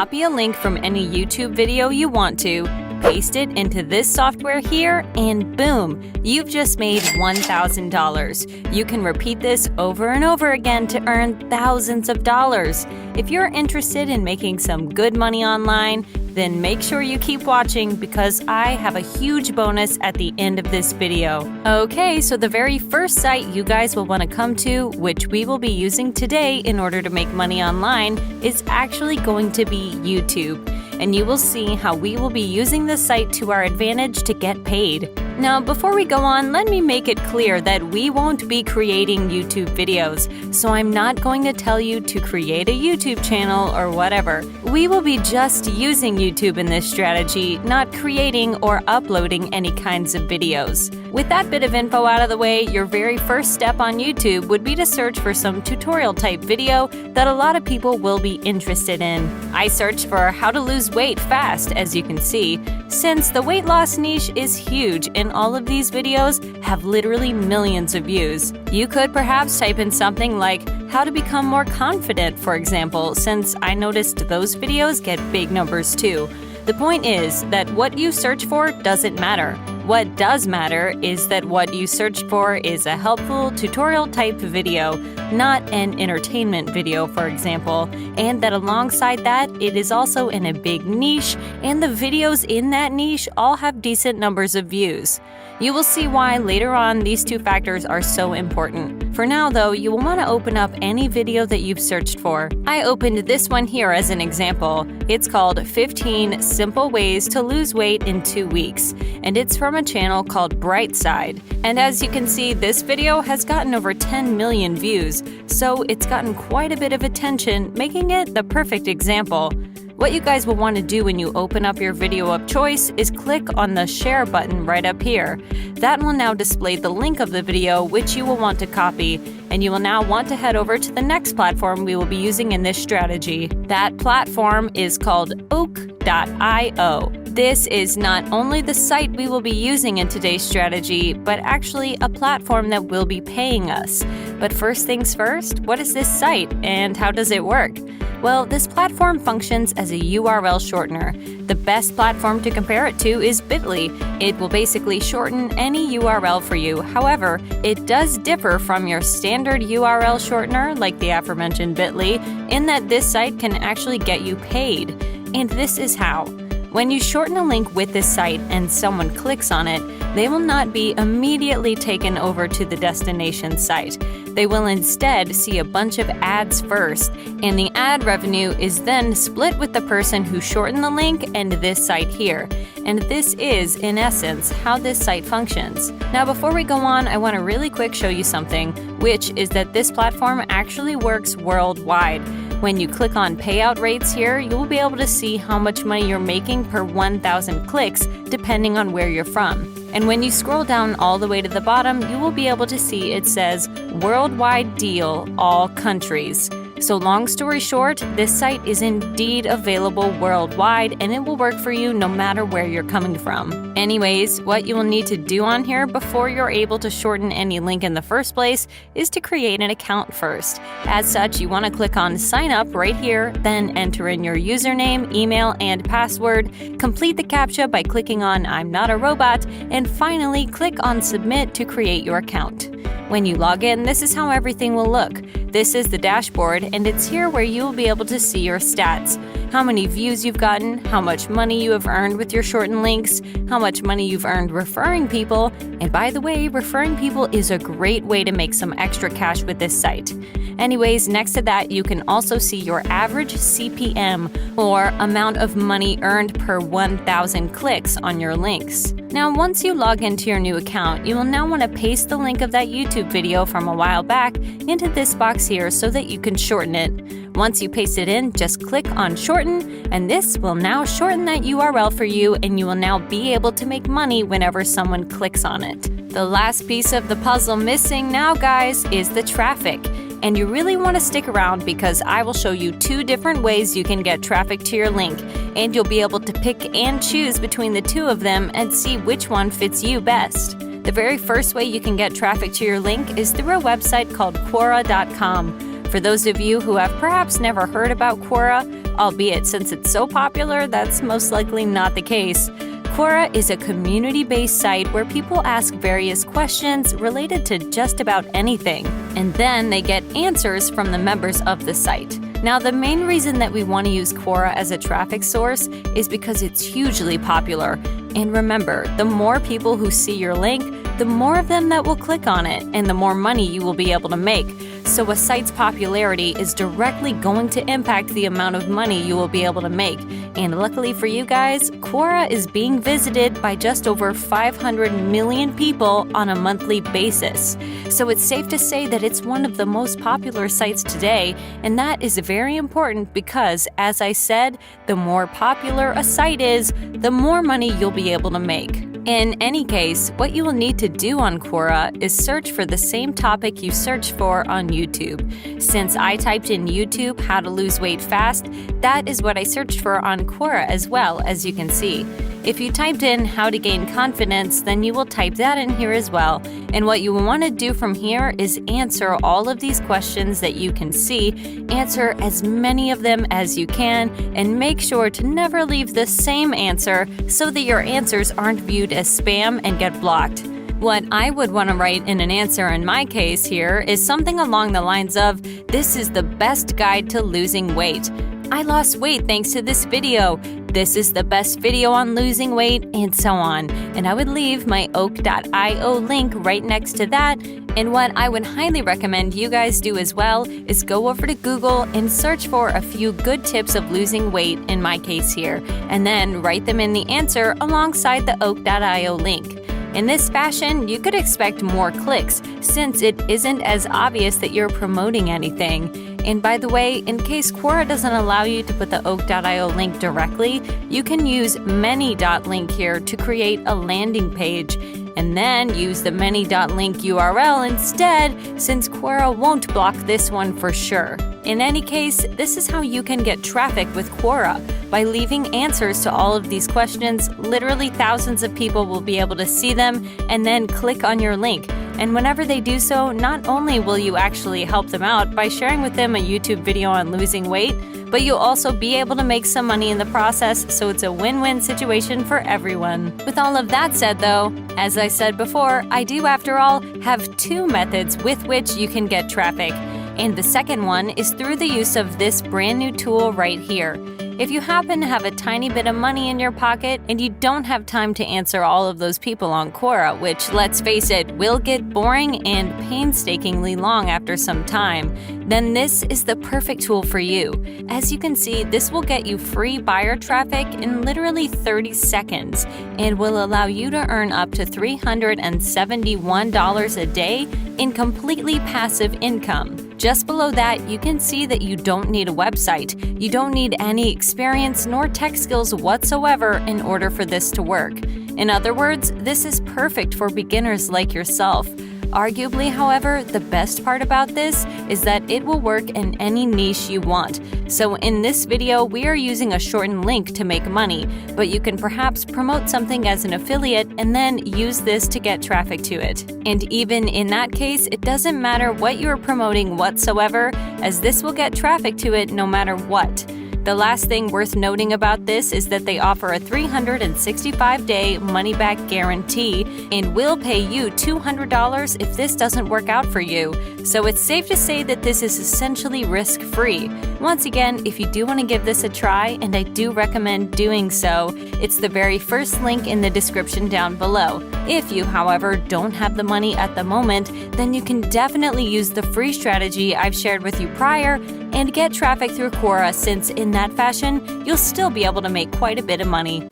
copy a link from any YouTube video you want to, paste it into this software here, and boom, you've just made $1,000. You can repeat this over and over again to earn thousands of dollars. If you're interested in making some good money online, then make sure you keep watching because I have a huge bonus at the end of this video. Okay, so the very first site you guys will want to come to, which we will be using today in order to make money online, is actually going to be YouTube. And you will see how we will be using this site to our advantage to get paid. Now, before we go on, let me make it clear that we won't be creating YouTube videos, so I'm not going to tell you to create a YouTube channel or whatever. We will be just using YouTube in this strategy, not creating or uploading any kinds of videos. With that bit of info out of the way, your very first step on YouTube would be to search for some tutorial type video that a lot of people will be interested in. I searched for how to lose weight fast, as you can see, since the weight loss niche is huge and all of these videos have literally millions of views. You could perhaps type in something like how to become more confident, for example, since I noticed those videos get big numbers too. The point is that what you search for doesn't matter. What does matter is that what you searched for is a helpful tutorial type video, not an entertainment video, for example, and that alongside that, it is also in a big niche, and the videos in that niche all have decent numbers of views. You will see why later on these two factors are so important. For now though, you will want to open up any video that you've searched for. I opened this one here as an example. It's called 15 Simple Ways to Lose Weight in 2 Weeks, and it's from a channel called Brightside. And as you can see, this video has gotten over 10 million views, so it's gotten quite a bit of attention, making it the perfect example. What you guys will want to do when you open up your video of choice is click on the share button right up here. That will now display the link of the video which you will want to copy, and you will now want to head over to the next platform we will be using in this strategy. That platform is called oak.io. This is not only the site we will be using in today's strategy, but actually a platform that will be paying us. But first things first, what is this site and how does it work? Well, this platform functions as a URL shortener. The best platform to compare it to is Bitly. It will basically shorten any URL for you. However, it does differ from your standard URL shortener, like the aforementioned Bitly, in that this site can actually get you paid. And this is how. When you shorten a link with this site and someone clicks on it, they will not be immediately taken over to the destination site. They will instead see a bunch of ads first, and the ad revenue is then split with the person who shortened the link and this site here. And this is, in essence, how this site functions. Now, before we go on, I want to really quick show you something, which is that this platform actually works worldwide. When you click on payout rates here, you will be able to see how much money you're making per 1,000 clicks, depending on where you're from. And when you scroll down all the way to the bottom, you will be able to see it says Worldwide Deal, All Countries. So long story short, this site is indeed available worldwide and it will work for you no matter where you're coming from. Anyways, what you will need to do on here before you're able to shorten any link in the first place is to create an account first. As such, you want to click on Sign Up right here, then enter in your username, email, and password, complete the CAPTCHA by clicking on I'm not a robot, and finally click on Submit to create your account. When you log in, this is how everything will look. This is the dashboard, and it's here where you will be able to see your stats. How many views you've gotten, how much money you have earned with your shortened links, how much money you've earned referring people, and by the way, referring people is a great way to make some extra cash with this site. Anyways, next to that, you can also see your average CPM, or amount of money earned per 1,000 clicks on your links. Now, once you log into your new account, you will now want to paste the link of that YouTube video from a while back into this box here so that you can shorten it. Once you paste it in, just click on Shorten, and this will now shorten that URL for you, and you will now be able to make money whenever someone clicks on it. The last piece of the puzzle missing now, guys, is the traffic. And you really want to stick around because I will show you 2 different ways you can get traffic to your link, and you'll be able to pick and choose between the 2 of them and see which one fits you best. The very first way you can get traffic to your link is through a website called Quora.com. For those of you who have perhaps never heard about Quora, albeit since it's so popular, that's most likely not the case. Quora is a community-based site where people ask various questions related to just about anything, and then they get answers from the members of the site. Now, the main reason that we want to use Quora as a traffic source is because it's hugely popular. And remember, the more people who see your link, the more of them that will click on it, and the more money you will be able to make. So a site's popularity is directly going to impact the amount of money you will be able to make. And luckily for you guys, Quora is being visited by just over 500 million people on a monthly basis. So it's safe to say that it's one of the most popular sites today, and that is very important because, as I said, the more popular a site is, the more money you'll be able to make. In any case, what you will need to do on Quora is search for the same topic you search for on YouTube. Since I typed in YouTube how to lose weight fast, that is what I searched for on Quora as well, as you can see. If you typed in how to gain confidence, then you will type that in here as well. And what you want to do from here is answer all of these questions that you can see, answer as many of them as you can, and make sure to never leave the same answer so that your answers aren't viewed as spam and get blocked. What I would want to write in an answer in my case here is something along the lines of, "This is the best guide to losing weight. I lost weight thanks to this video. This is the best video on losing weight," and so on. And I would leave my oak.io link right next to that. And what I would highly recommend you guys do as well is go over to Google and search for a few good tips of losing weight in my case here, and then write them in the answer alongside the oak.io link. In this fashion, you could expect more clicks since it isn't as obvious that you're promoting anything. And by the way, in case Quora doesn't allow you to put the oak.io link directly, you can use many.link here to create a landing page, and then use the many.link URL instead, since Quora won't block this one for sure. In any case, this is how you can get traffic with Quora. By leaving answers to all of these questions, literally thousands of people will be able to see them and then click on your link. And whenever they do so, not only will you actually help them out by sharing with them a YouTube video on losing weight, but you'll also be able to make some money in the process, so it's a win-win situation for everyone. With all of that said though, as I said before, I do after all have two methods with which you can get traffic. And the second one is through the use of this brand new tool right here. If you happen to have a tiny bit of money in your pocket and you don't have time to answer all of those people on Quora, which, let's face it, will get boring and painstakingly long after some time, then this is the perfect tool for you. As you can see, this will get you free buyer traffic in literally 30 seconds and will allow you to earn up to $371 a day in completely passive income. Just below that, you can see that you don't need a website. You don't need any experience nor tech skills whatsoever in order for this to work. In other words, this is perfect for beginners like yourself. Arguably, however, the best part about this is that it will work in any niche you want. So in this video, we are using a shortened link to make money, but you can perhaps promote something as an affiliate and then use this to get traffic to it. And even in that case, it doesn't matter what you're promoting whatsoever, as this will get traffic to it no matter what. The last thing worth noting about this is that they offer a 365-day money-back guarantee and will pay you $200 if this doesn't work out for you. So it's safe to say that this is essentially risk-free. Once again, if you do want to give this a try, and I do recommend doing so, it's the very first link in the description down below. If you, however, don't have the money at the moment, then you can definitely use the free strategy I've shared with you prior and get traffic through Quora, since in that fashion, you'll still be able to make quite a bit of money.